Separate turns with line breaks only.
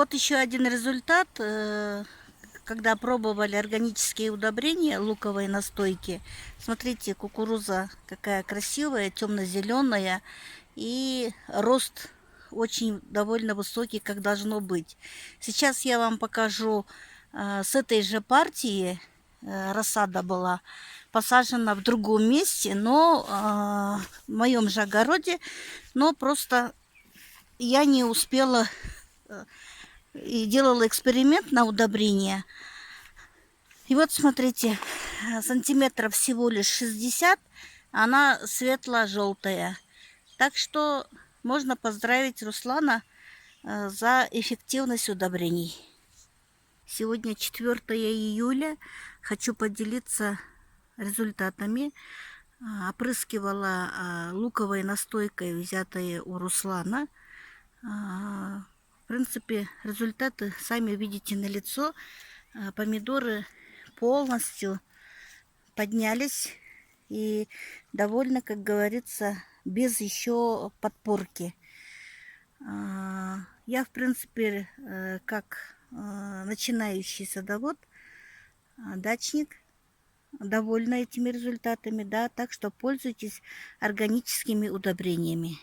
Вот еще один результат, когда пробовали органические удобрения, луковые настойки. Смотрите, кукуруза какая красивая, темно-зеленая, и рост очень довольно высокий, как должно быть. Сейчас я вам покажу с этой же партии. Рассада была посажена в другом месте, но в моем же огороде, но просто я не успела и делала эксперимент на удобрение. И вот смотрите, сантиметров всего лишь 60, она светло-желтая. Так что можно поздравить Руслана за эффективность удобрений. Сегодня 4 июля. Хочу поделиться результатами. Опрыскивала луковой настойкой, взятой у Руслана. В принципе, результаты сами видите налицо. Помидоры полностью поднялись и довольно, как говорится, без еще подпорки. Я, в принципе, как начинающий садовод, дачник, довольна этими результатами, да, так что пользуйтесь органическими удобрениями.